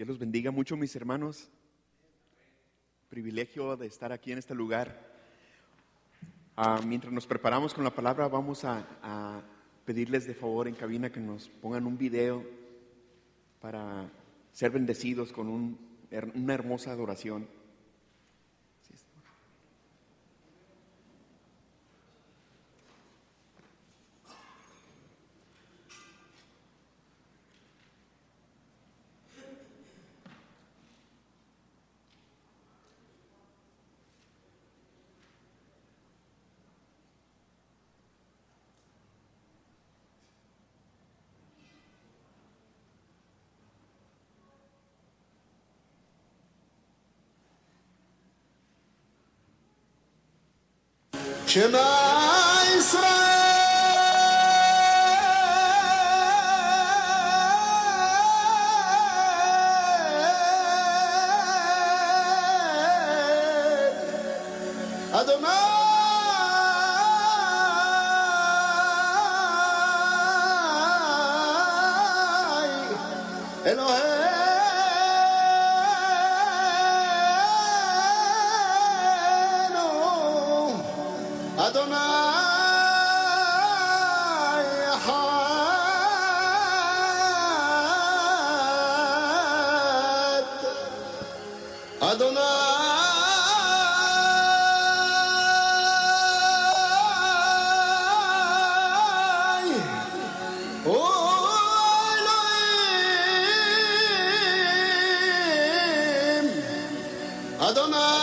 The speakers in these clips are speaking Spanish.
Dios los bendiga mucho, mis hermanos. Privilegio de estar aquí en este lugar. Mientras nos preparamos con la palabra, vamos a pedirles de favor en cabina que nos pongan un video para ser bendecidos con una hermosa adoración. Shema Israel, Adonai Eloheinu, Adonai Echad, Adonai hu Elohim, Adonai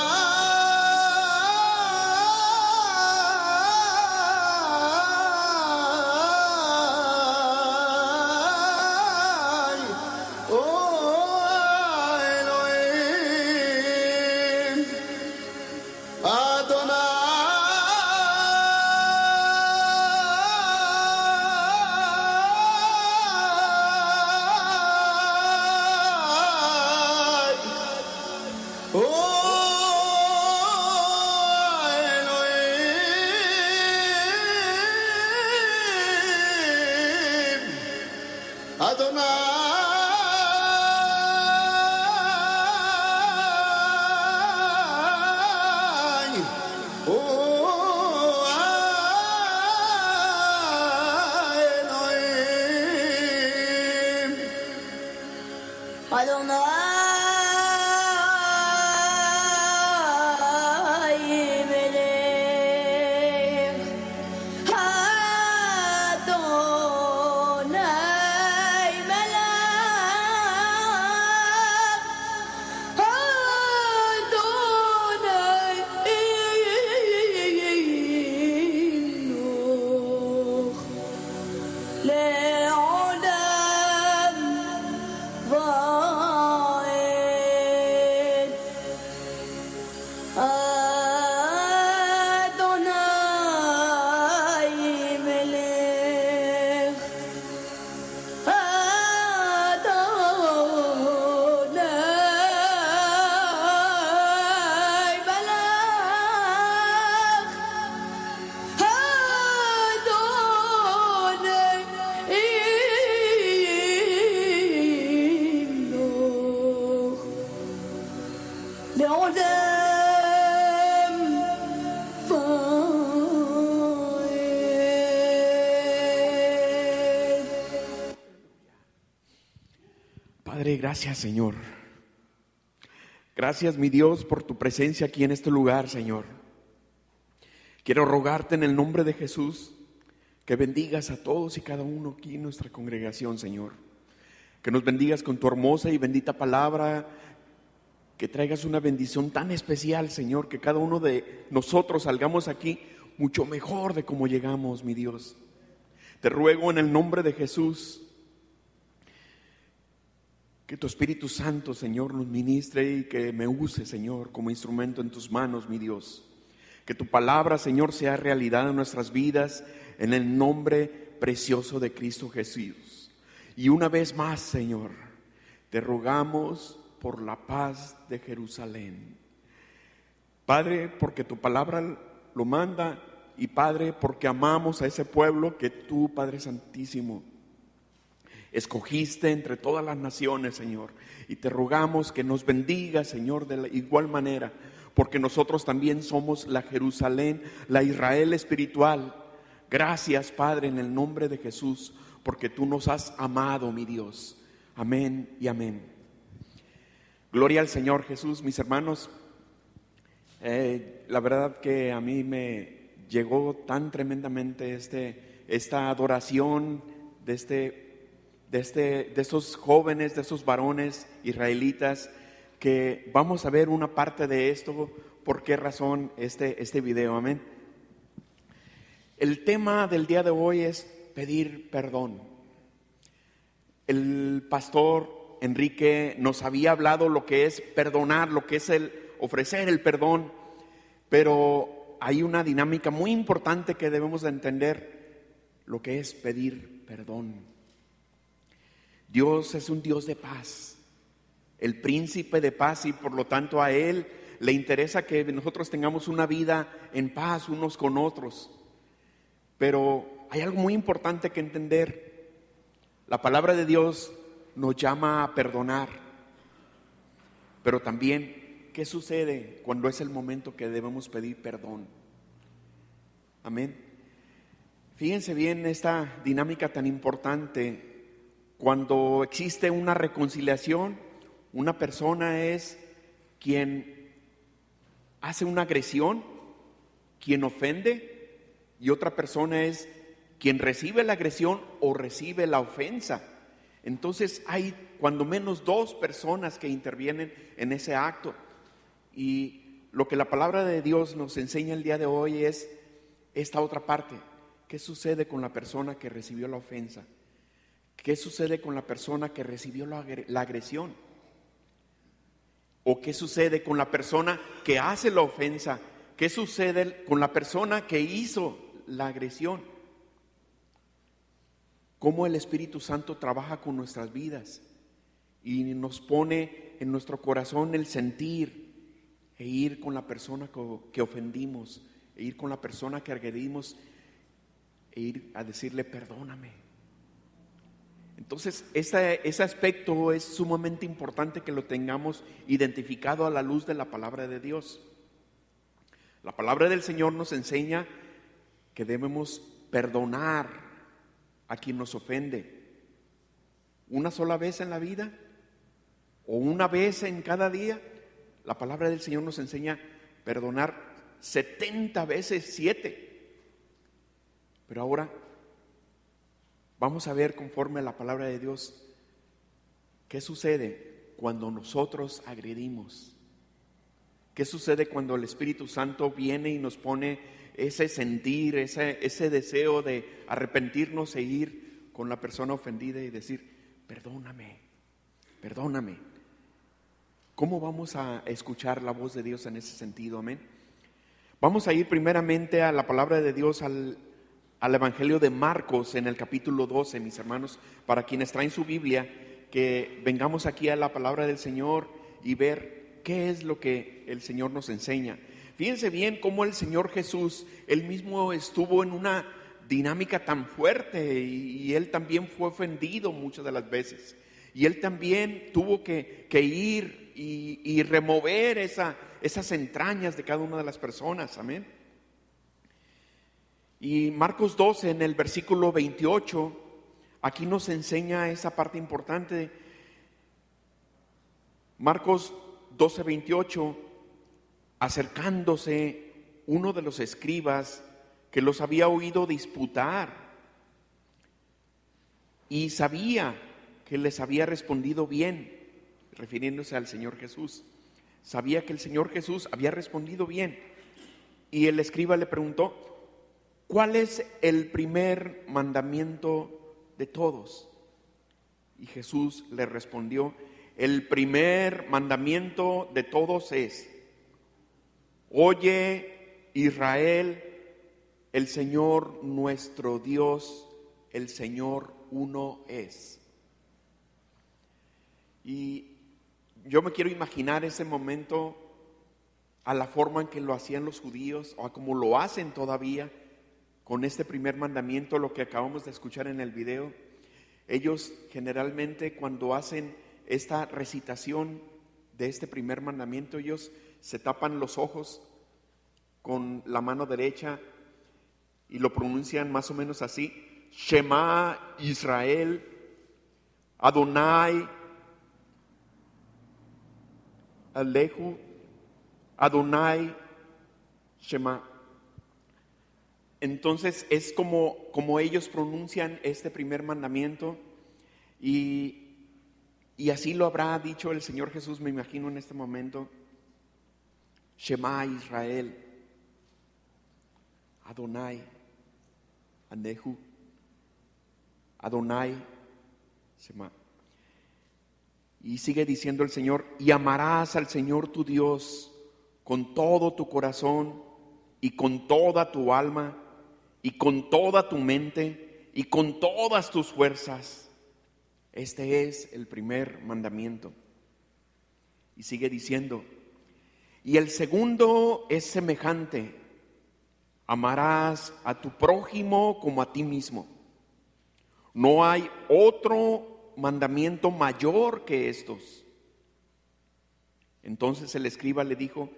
Padre, gracias, Señor. Gracias, mi Dios, por tu presencia aquí en este lugar, Señor. Quiero rogarte en el nombre de Jesús que bendigas a todos y cada uno aquí en nuestra congregación, Señor. Que nos bendigas con tu hermosa y bendita palabra, que traigas una bendición tan especial, Señor, que cada uno de nosotros salgamos aquí mucho mejor de cómo llegamos, mi Dios. Te ruego en el nombre de Jesús que tu Espíritu Santo, Señor, nos ministre y que me use, Señor, como instrumento en tus manos, mi Dios. Que tu palabra, Señor, sea realidad en nuestras vidas, en el nombre precioso de Cristo Jesús. Y una vez más, Señor, te rogamos por la paz de Jerusalén. Padre, porque tu palabra lo manda, y Padre, porque amamos a ese pueblo que tú, Padre Santísimo, escogiste entre todas las naciones, Señor. Y te rogamos que nos bendiga, Señor, de la igual manera, porque nosotros también somos la Jerusalén, la Israel espiritual. Gracias, Padre, en el nombre de Jesús, porque tú nos has amado, mi Dios. Amén y amén. Gloria al Señor Jesús, mis hermanos. La verdad que a mí me llegó tan tremendamente esta adoración de estos jóvenes, de esos varones israelitas, que vamos a ver una parte de esto. ¿Por qué razón este video? Amén. El tema del día de hoy es pedir perdón. El pastor Enrique nos había hablado lo que es perdonar, lo que es el ofrecer el perdón, pero hay una dinámica muy importante que debemos de entender, lo que es pedir perdón. Dios es un Dios de paz, el príncipe de paz, y por lo tanto a Él le interesa que nosotros tengamos una vida en paz unos con otros. Pero hay algo muy importante que entender. La palabra de Dios nos llama a perdonar, pero también, ¿qué sucede cuando es el momento que debemos pedir perdón? Amén. Fíjense bien esta dinámica tan importante. Cuando existe una reconciliación, una persona es quien hace una agresión, quien ofende, y otra persona es quien recibe la agresión o recibe la ofensa. Entonces hay cuando menos dos personas que intervienen en ese acto. Y lo que la palabra de Dios nos enseña el día de hoy es esta otra parte. ¿Qué sucede con la persona que recibió la ofensa? ¿Qué sucede con la persona que recibió la agresión? ¿O qué sucede con la persona que hace la ofensa? ¿Qué sucede con la persona que hizo la agresión? Cómo el Espíritu Santo trabaja con nuestras vidas y nos pone en nuestro corazón el sentir e ir con la persona que ofendimos, e ir con la persona que agredimos, e ir a decirle perdóname. Entonces ese aspecto es sumamente importante que lo tengamos identificado a la luz de la palabra de Dios. La palabra del Señor nos enseña que debemos perdonar a quien nos ofende, una sola vez en la vida o una vez en cada día. La palabra del Señor nos enseña perdonar 70 veces 7. Pero ahora vamos a ver, conforme a la palabra de Dios, qué sucede cuando nosotros agredimos. ¿Qué sucede cuando el Espíritu Santo viene y nos pone ese sentir, ese deseo de arrepentirnos e ir con la persona ofendida y decir, perdóname, perdóname? ¿Cómo vamos a escuchar la voz de Dios en ese sentido? Amén. Vamos a ir primeramente a la palabra de Dios, al Evangelio de Marcos en el capítulo 12, mis hermanos, para quienes traen su Biblia, que vengamos aquí a la palabra del Señor y ver qué es lo que el Señor nos enseña. Fíjense bien cómo el Señor Jesús, Él mismo estuvo en una dinámica tan fuerte y Él también fue ofendido muchas de las veces. Y Él también tuvo que ir y remover esas entrañas de cada una de las personas. Amén. Y Marcos 12, en el versículo 28, aquí nos enseña esa parte importante. Marcos 12, 28, acercándose uno de los escribas que los había oído disputar y sabía que les había respondido bien, refiriéndose al Señor Jesús. Sabía que el Señor Jesús había respondido bien. Y el escriba le preguntó, ¿cuál es el primer mandamiento de todos? Y Jesús le respondió, el primer mandamiento de todos es, oye Israel, el Señor nuestro Dios, el Señor uno es. Y yo me quiero imaginar ese momento a la forma en que lo hacían los judíos, o a como lo hacen todavía con este primer mandamiento, lo que acabamos de escuchar en el video. ellos generalmente cuando hacen esta recitación de este primer mandamiento, ellos se tapan los ojos con la mano derecha y lo pronuncian más o menos así: Shema Israel, Adonai Alehu, Adonai Shema. Entonces es como ellos pronuncian este primer mandamiento, y así lo habrá dicho el Señor Jesús, me imagino en este momento: Shema Israel, Adonai Alehu, Adonai Shema. Y sigue diciendo el Señor: y amarás al Señor tu Dios con todo tu corazón y con toda tu alma y con toda tu mente y con todas tus fuerzas. Este es el primer mandamiento. Y sigue diciendo: y el segundo es semejante: amarás a tu prójimo como a ti mismo. No hay otro mandamiento mayor que estos. Entonces el escriba le dijo: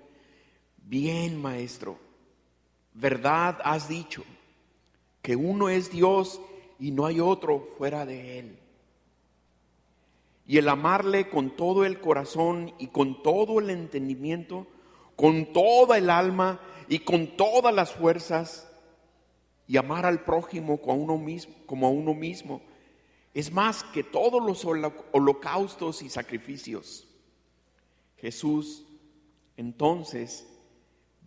bien, maestro, verdad has dicho, que uno es Dios y no hay otro fuera de él. Y el amarle con todo el corazón y con todo el entendimiento, con toda el alma y con todas las fuerzas, y amar al prójimo como a uno mismo, es más que todos los holocaustos y sacrificios. Jesús, entonces,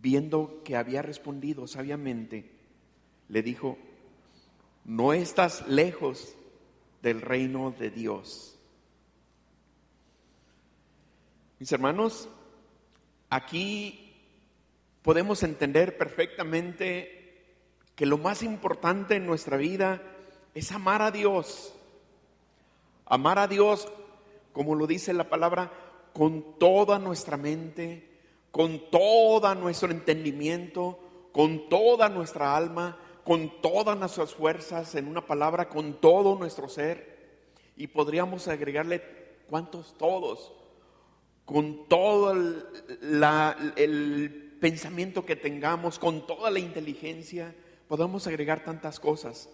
viendo que había respondido sabiamente, le dijo: no estás lejos del reino de Dios. Mis hermanos, aquí podemos entender perfectamente que lo más importante en nuestra vida es amar a Dios. Amar a Dios, como lo dice la palabra, con toda nuestra mente, con todo nuestro entendimiento, con toda nuestra alma, con todas nuestras fuerzas, en una palabra, con todo nuestro ser. Y podríamos agregarle, ¿cuántos todos? Con todo el pensamiento que tengamos, con toda la inteligencia, podemos agregar tantas cosas.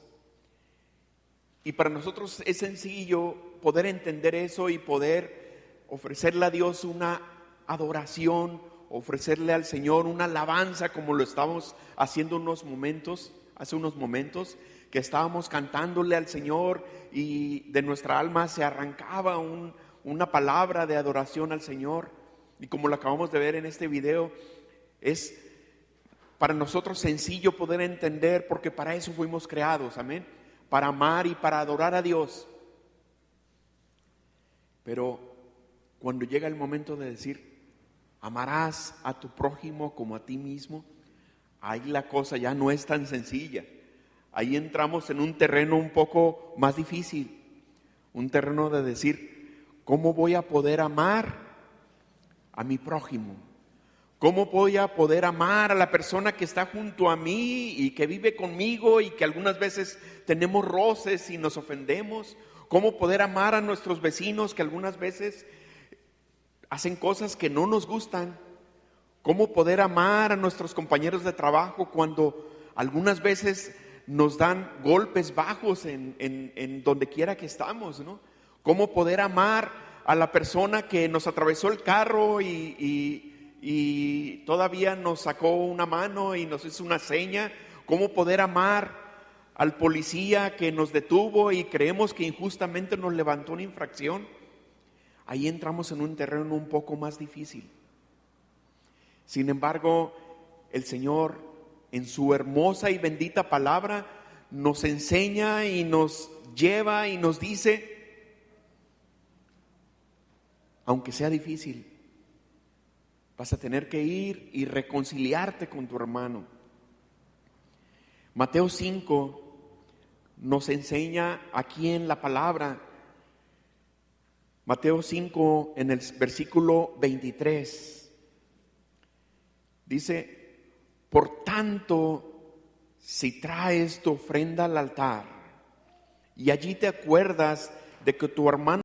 Y para nosotros es sencillo poder entender eso y poder ofrecerle a Dios una adoración, ofrecerle al Señor una alabanza, como lo estábamos haciendo hace unos momentos, que estábamos cantándole al Señor y de nuestra alma se arrancaba una palabra de adoración al Señor. Y como lo acabamos de ver en este video, es para nosotros sencillo poder entender, porque para eso fuimos creados, amén, para amar y para adorar a Dios. Pero cuando llega el momento de decir: amarás a tu prójimo como a ti mismo, ahí la cosa ya no es tan sencilla. Ahí entramos en un terreno un poco más difícil, un terreno de decir: ¿cómo voy a poder amar a mi prójimo? ¿Cómo voy a poder amar a la persona que está junto a mí y que vive conmigo y que algunas veces tenemos roces y nos ofendemos? ¿Cómo poder amar a nuestros vecinos que algunas veces hacen cosas que no nos gustan? ¿Cómo poder amar a nuestros compañeros de trabajo cuando algunas veces nos dan golpes bajos en donde quiera que estamos, ¿no? ¿Cómo poder amar a la persona que nos atravesó el carro y todavía nos sacó una mano y nos hizo una seña? ¿Cómo poder amar al policía que nos detuvo y creemos que injustamente nos levantó una infracción? Ahí entramos en un terreno un poco más difícil. Sin embargo, el Señor, en su hermosa y bendita palabra, nos enseña y nos lleva y nos dice: aunque sea difícil, vas a tener que ir y reconciliarte con tu hermano. Mateo 5 nos enseña aquí en la palabra. Mateo 5 en el versículo 23 dice: por tanto, si traes tu ofrenda al altar y allí te acuerdas de que tu hermano